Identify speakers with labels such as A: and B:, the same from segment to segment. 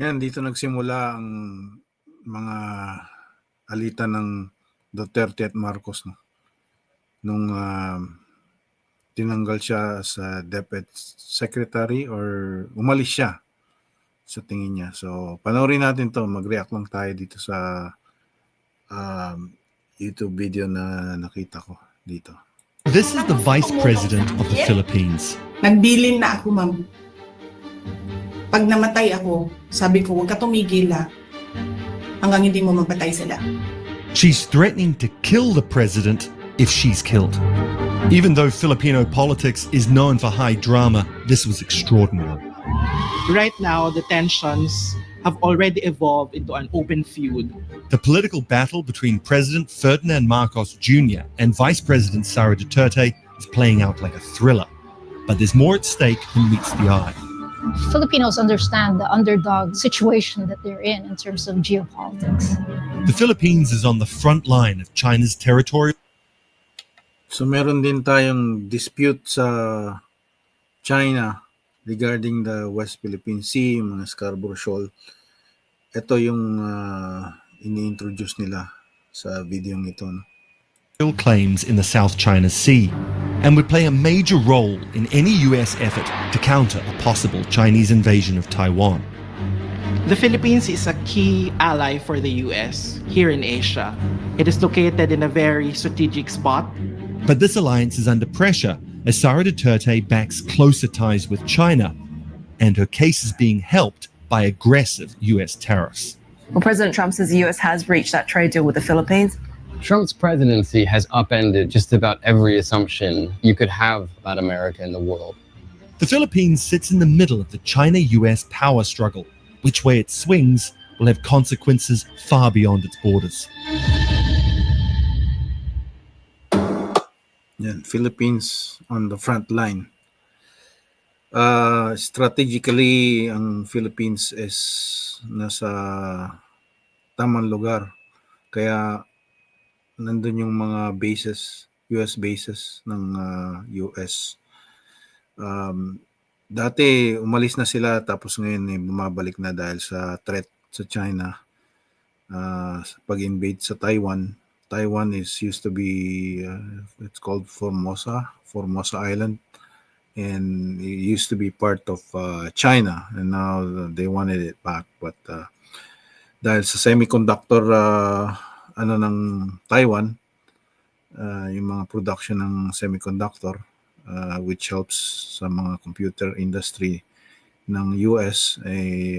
A: Yan, dito nagsimula ang mga alitan ng Duterte at Marcos, no? Nung tinanggal siya sa DepEd Secretary or umalis siya sa tingin niya. So, panoorin natin to. Mag-react lang tayo dito sa YouTube video na nakita ko dito.
B: This is the Vice President of the Philippines.
C: Nagbilin na ako, ma'am. Pag namatay ako, sabi ko, huwag ka tumigil hanggang hindi mo mapatay sila.
B: She's threatening to kill the president if she's killed. Even though Filipino politics is known for high drama, this was extraordinary.
D: Right now, the tensions have already evolved into an open feud.
B: The political battle between President Ferdinand Marcos Jr. and Vice President Sara Duterte is playing out like a thriller. But there's more at stake than meets the eye.
E: Filipinos understand the underdog situation that they're in terms of geopolitics.
B: The Philippines is on the front line of China's territorial.
A: So meron din tayong dispute sa China regarding the West Philippine Sea, mga Scarborough Shoal. Ito yung ini-introduce nila sa video ito, no?
B: Claims in the South China Sea and would play a major role in any US effort to counter a possible Chinese invasion of Taiwan.
D: The Philippines is a key ally for the US here in Asia. It is located in a very strategic spot.
B: But this alliance is under pressure as Sara Duterte backs closer ties with China, and her case is being helped by aggressive US tariffs.
F: Well, President Trump says the US has reached that trade deal with the Philippines.
G: Trump's presidency has upended just about every assumption you could have about America in the world.
B: The Philippines sits in the middle of the China-US power struggle. Which way it swings will have consequences far beyond its borders.
A: Yan, Philippines on the front line. Strategically, ang Philippines is nasa tamang lugar. Kaya nandun yung mga bases, US bases ng US. Dati umalis na sila tapos ngayon bumabalik na dahil sa threat sa China. Pag-invade sa Taiwan. Taiwan is used to be it's called Formosa Island, and it used to be part of China, and now they wanted it back. But dahil sa semiconductor ng Taiwan, yung mga production ng semiconductor, which helps sa mga computer industry ng US,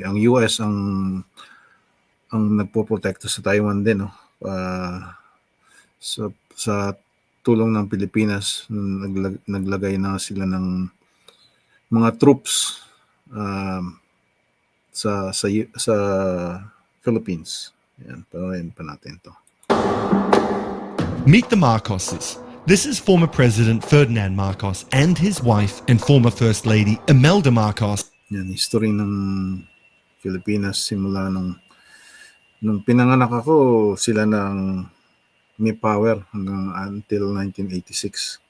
A: ang US ang nagpoprotekta sa Taiwan din, no? Sa tulong ng Pilipinas, naglagay na sila ng mga troops sa Philippines. Yan, panoorin pa natin to.
B: Meet the Marcoses. This is former President Ferdinand Marcos and his wife and former First Lady Imelda Marcos.
A: Yan, history ng Pilipinas simula nung pinanganak ako, sila nang may power hanggang until 1986.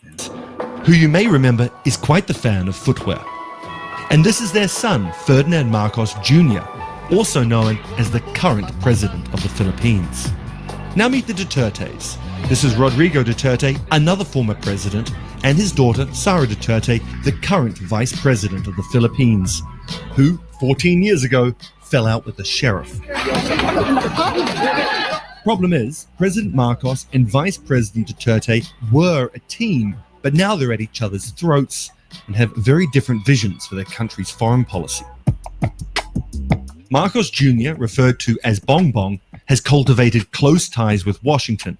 A: Yan.
B: Who you may remember is quite the fan of footwear. And this is their son, Ferdinand Marcos Jr., also known as the current president of the Philippines. Now meet the Dutertes. This is Rodrigo Duterte, another former president, and his daughter, Sara Duterte, the current vice president of the Philippines, who, 14 years ago, fell out with the sheriff. Problem is, President Marcos and Vice President Duterte were a team, but now they're at each other's throats and have very different visions for their country's foreign policy. Marcos Jr., referred to as Bong Bong, has cultivated close ties with Washington,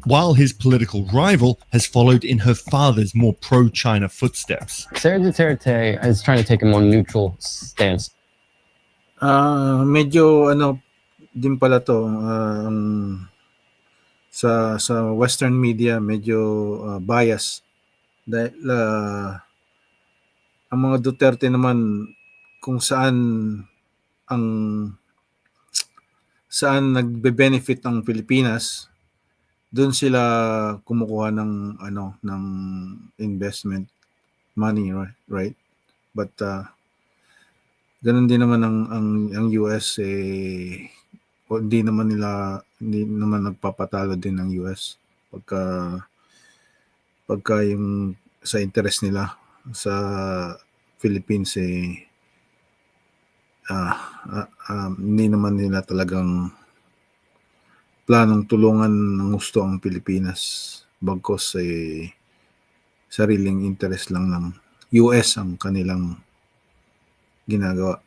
B: while his political rival has followed in her father's more pro-China footsteps.
G: Sara Duterte is trying to take a more neutral stance.
A: Medyo din pala to, sa Western media medyo bias dahil ang mga Duterte naman kung saan nagbe-benefit ang Pilipinas, doon sila kumukuha ng investment money, right? But Ganun din naman ang US hindi naman nagpapatalo din ng US pagka yung sa interest nila sa Philippines hindi naman nila talagang planong tulungan ng gusto ang Pilipinas, bagkos sariling interest lang ng US ang kanilang ginagawa,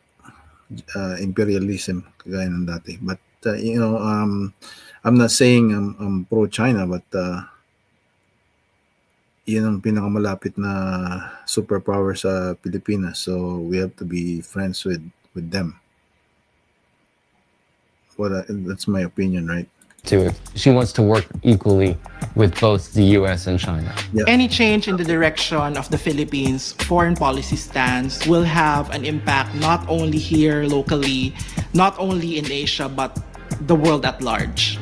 A: imperialism kagaya ng dati. But I'm not saying I'm pro-China, but yun ang pinakamalapit na superpower sa Pilipinas, so we have to be friends with them. That's my opinion, right?
G: She wants to work equally with both the US and China.
A: Yeah.
D: Any change in the direction of the Philippines' foreign policy stance will have an impact not only here locally, not only in Asia, but the world at large.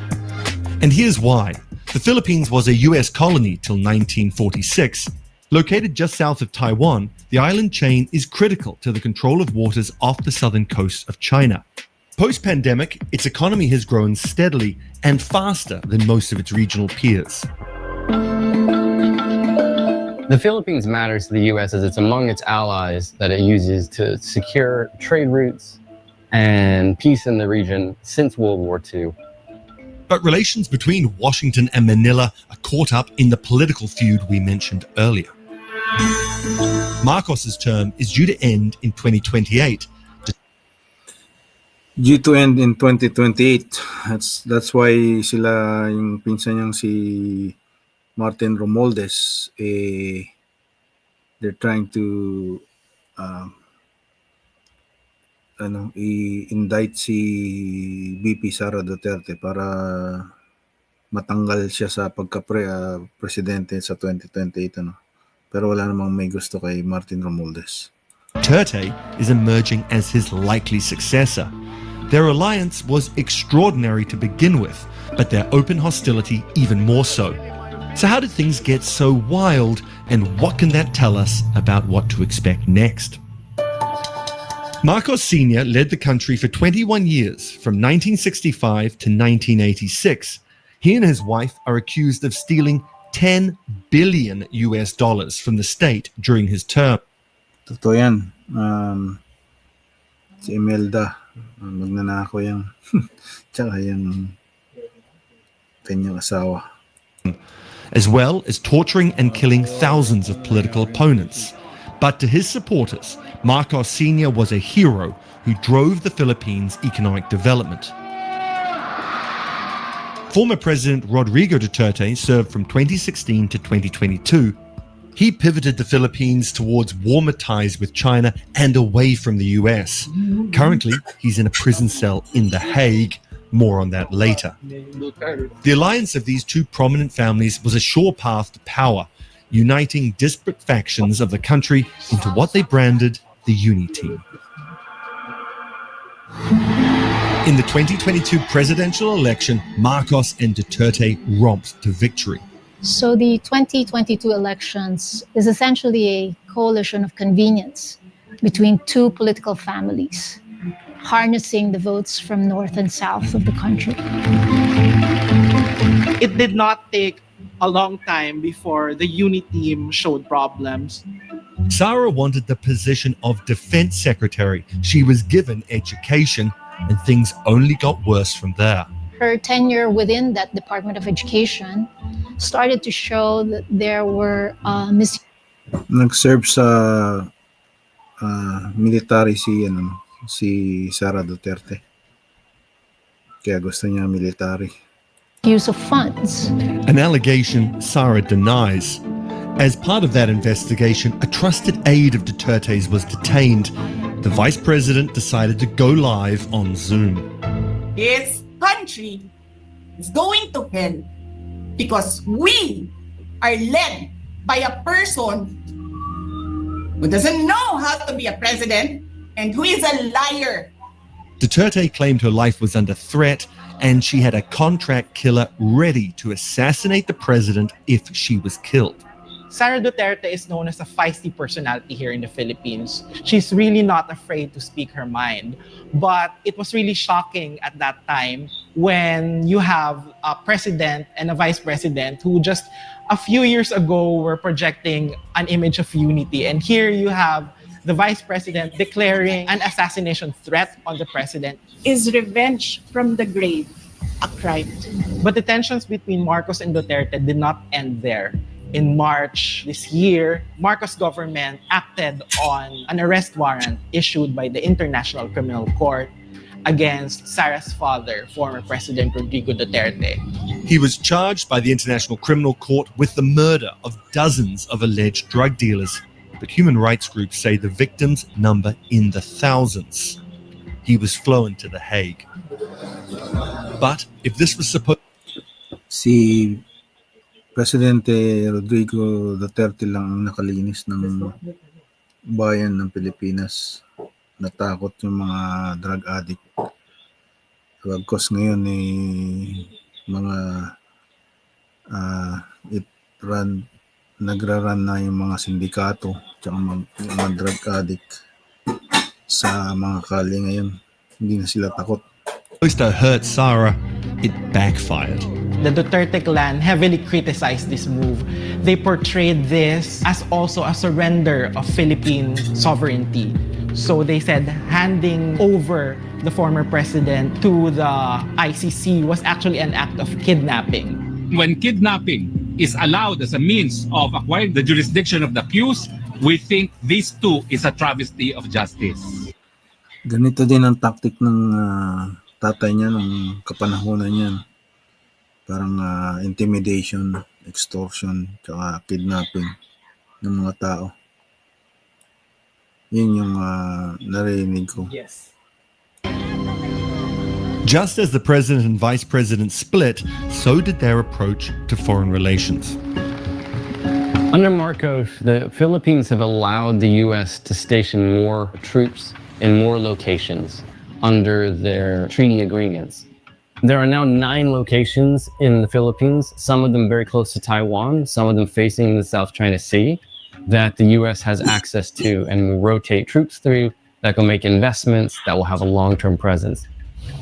B: And here's why. The Philippines was a US colony till 1946. Located just south of Taiwan, the island chain is critical to the control of waters off the southern coast of China. Post-pandemic, its economy has grown steadily and faster than most of its regional peers.
G: The Philippines matters to the US as it's among its allies that it uses to secure trade routes and peace in the region since World War II.
B: But relations between Washington and Manila are caught up in the political feud we mentioned earlier. Marcos's term is due to end in 2028.
A: Due to end in 2028. That's why sila yung pinsan niyang si Martin Romualdez they're trying to i-indict si VP Sara Duterte para matanggal siya sa presidente sa 2028 Pero wala namang may gusto kay Martin Romualdez.
B: Duterte is emerging as his likely successor. Their alliance was extraordinary to begin with, but their open hostility even more so. So how did things get so wild, and what can that tell us about what to expect next? Marcos Sr. led the country for 21 years, from 1965 to 1986. He and his wife are accused of stealing $10 billion from the state during his term.
A: Totoo yan. Si Imelda, magnanako yung tsaka yung kanyang asawa.
B: As well as torturing and killing thousands of political opponents. But to his supporters, Marcos Sr. was a hero who drove the Philippines' economic development. Former President Rodrigo Duterte served from 2016 to 2022. He pivoted the Philippines towards warmer ties with China and away from the US. Currently, he's in a prison cell in The Hague. More on that later. The alliance of these two prominent families was a sure path to power, uniting disparate factions of the country into what they branded the Uni Team. In the 2022 presidential election, Marcos and Duterte romped to victory.
E: So the 2022 elections is essentially a coalition of convenience between two political families, harnessing the votes from north and south of the country.
D: It did not take a long time before the Uni Team showed problems.
B: Sara wanted the position of defense secretary. She was given education, and things only got worse from there.
E: Her tenure within that Department of Education started to show that there were
A: Nag-serve sa military si Sara Duterte. Kaya gusto niya military.
E: misuse of funds.
B: An allegation Sara denies. As part of that investigation, a trusted aide of Duterte's was detained. The vice president decided to go live on Zoom.
C: This country is going to hell because we are led by a person who doesn't know how to be a president and who is a liar.
B: Duterte claimed her life was under threat and she had a contract killer ready to assassinate the president if she was killed.
D: Sara Duterte is known as a feisty personality here in the Philippines. She's really not afraid to speak her mind. But it was really shocking at that time when you have a president and a vice president who just a few years ago were projecting an image of unity. And here you have the vice president declaring an assassination threat on the president.
C: Is revenge from the grave a crime?
D: But the tensions between Marcos and Duterte did not end there. In March this year, Marcos government acted on an arrest warrant issued by the International Criminal Court against Sara's father, former President Rodrigo Duterte.
B: He was charged by the International Criminal Court with the murder of dozens of alleged drug dealers, but human rights groups say the victims number in the thousands. He was flown to The Hague. But if this was supposed...
A: Si Presidente Rodrigo Duterte lang ang nakalinis ng bayan ng Pilipinas. Natakot yung mga drug addict. Bagkos ngayon mga nagra-run na yung mga sindikato at mga drug addict sa mga kali ngayon. Hindi na sila takot.
B: to hurt Sara, it backfired.
D: The Duterte clan heavily criticized this move. They portrayed this as also a surrender of Philippine sovereignty. So they said handing over the former president to the ICC was actually an act of kidnapping.
H: When kidnapping is allowed as a means of acquiring the jurisdiction of the accused, we think this too is a travesty of justice.
A: Ganito din ang tactic ng tatay niya nung kapanahonan niya. Parang intimidation, extortion, tsaka kidnapping ng mga tao. Yun yung narinig ko.
D: Yes.
B: Just as the president and vice president split, so did their approach to foreign relations.
G: Under Marcos, the Philippines have allowed the U.S. to station more troops in more locations under their treaty agreements. There are now 9 locations in the Philippines, some of them very close to Taiwan, some of them facing the South China Sea, that the U.S. has access to and will rotate troops through, that will make investments, that will have a long-term presence.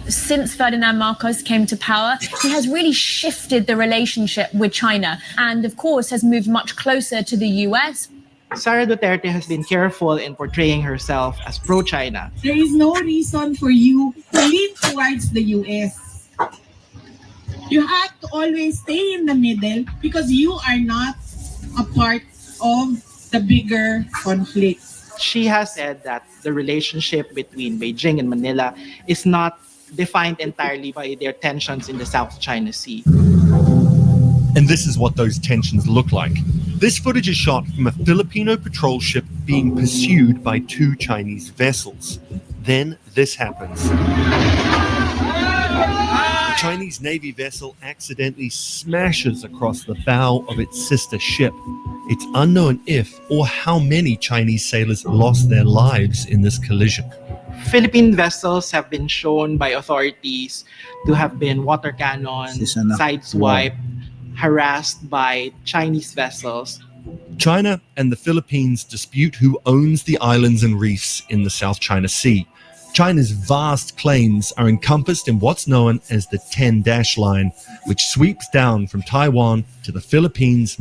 I: Since Ferdinand Marcos came to power, he has really shifted the relationship with China and, of course, has moved much closer to the US.
D: Sara Duterte has been careful in portraying herself as pro-China.
C: There is no reason for you to lean towards the US. You have to always stay in the middle because you are not a part of the bigger conflict.
D: She has said that the relationship between Beijing and Manila is not defined entirely by their tensions in the South China Sea.
B: And this is what those tensions look like. This footage is shot from a Filipino patrol ship being pursued by 2 Chinese vessels. Then this happens. The Chinese Navy vessel accidentally smashes across the bow of its sister ship. It's unknown if or how many Chinese sailors lost their lives in this collision.
D: Philippine vessels have been shown by authorities to have been water cannons, sideswiped, harassed by Chinese vessels.
B: China and the Philippines dispute who owns the islands and reefs in the South China Sea. China's vast claims are encompassed in what's known as the 10-dash line, which sweeps down from Taiwan to the Philippines,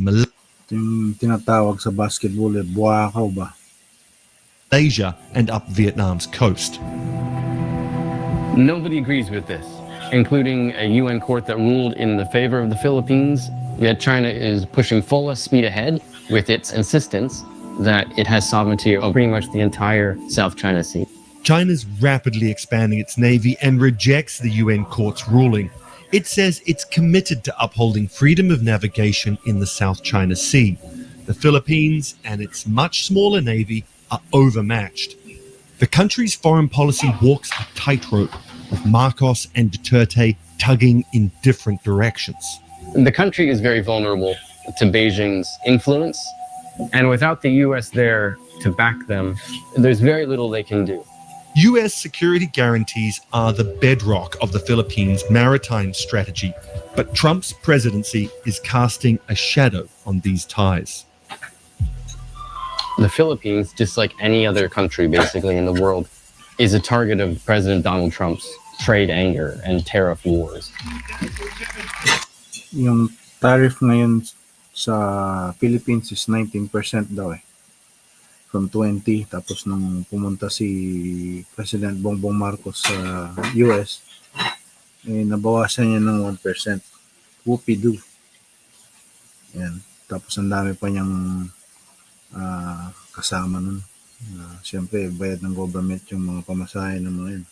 A: Tinatawag sa basketball buhay
B: Malaysia, and up Vietnam's coast.
G: Nobody agrees with this, including a UN court that ruled in the favor of the Philippines. Yet China is pushing full speed ahead with its insistence that it has sovereignty over pretty much the entire South China Sea.
B: China's rapidly expanding its navy and rejects the UN court's ruling. It says it's committed to upholding freedom of navigation in the South China Sea. The Philippines and its much smaller navy are overmatched. The country's foreign policy walks a tightrope, with Marcos and Duterte tugging in different directions.
G: The country is very vulnerable to Beijing's influence, and without the US there to back them, there's very little they can do.
B: US security guarantees are the bedrock of the Philippines' maritime strategy, but Trump's presidency is casting a shadow on these ties.
G: The Philippines, just like any other country basically in the world, is a target of President Donald Trump's trade anger and tariff wars.
A: Yung tariff ngayon sa Philippines is 19% daw eh. From 20. Tapos nung pumunta si President Bongbong Marcos sa US, eh, nabawasan niya ng 1%. Whoopie-doo. Yan. Tapos ang dami pa niyang kasama nun. Siyempre, bayad ng government yung mga pamasahe ng mga yun.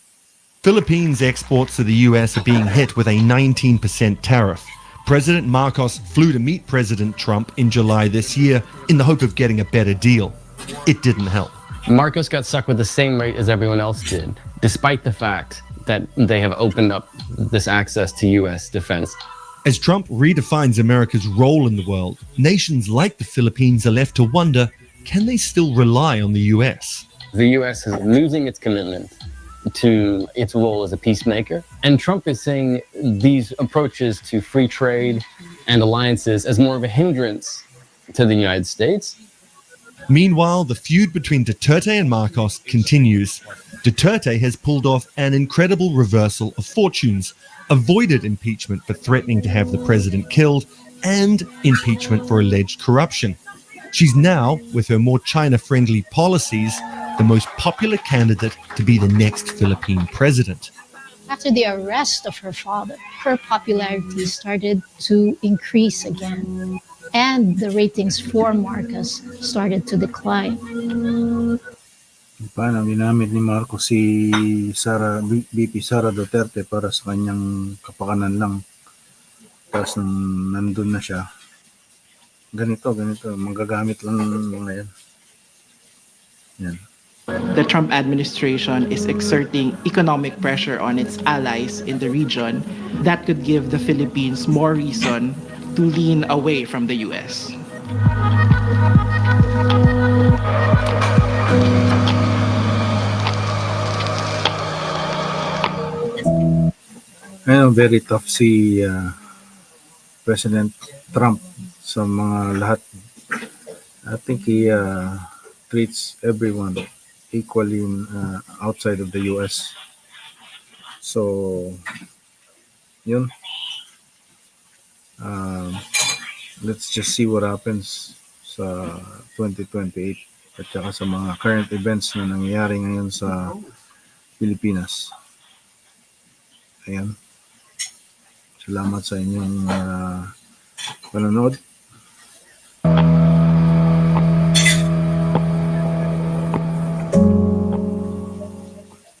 B: Philippines exports to the US are being hit with a 19% tariff. President Marcos flew to meet President Trump in July this year in the hope of getting a better deal. It didn't help.
G: Marcos got stuck with the same rate as everyone else did, despite the fact that they have opened up this access to US defense.
B: As Trump redefines America's role in the world, nations like the Philippines are left to wonder, can they still rely on the US?
G: The US is losing its commitment to its role as a peacemaker, and Trump is saying these approaches to free trade and alliances as more of a hindrance to the United States.
B: Meanwhile, the feud between Duterte and Marcos continues. Duterte has pulled off an incredible reversal of fortunes, avoided impeachment for threatening to have the president killed, and impeachment for alleged corruption. She's now, with her more China-friendly policies, the most popular candidate to be the next Philippine president.
E: After the arrest of her father, her popularity started to increase again, and the ratings for Marcos started to decline.
A: Paano ginamit ni Marcos si VP Sara Duterte para sa kanyang kapakanan lang. Tapos nung nandun na siya, ganito, magagamit lang mga yan. Yan.
D: The Trump administration is exerting economic pressure on its allies in the region that could give the Philippines more reason to lean away from the US.
A: Ayun, very tough si President Trump sa mga lahat. I think he treats everyone equally outside of the US. So, yun. Let's just see what happens sa 2028 at saka sa mga current events na nangyayari ngayon sa Pilipinas. Ayan. Salamat sa inyong panonood.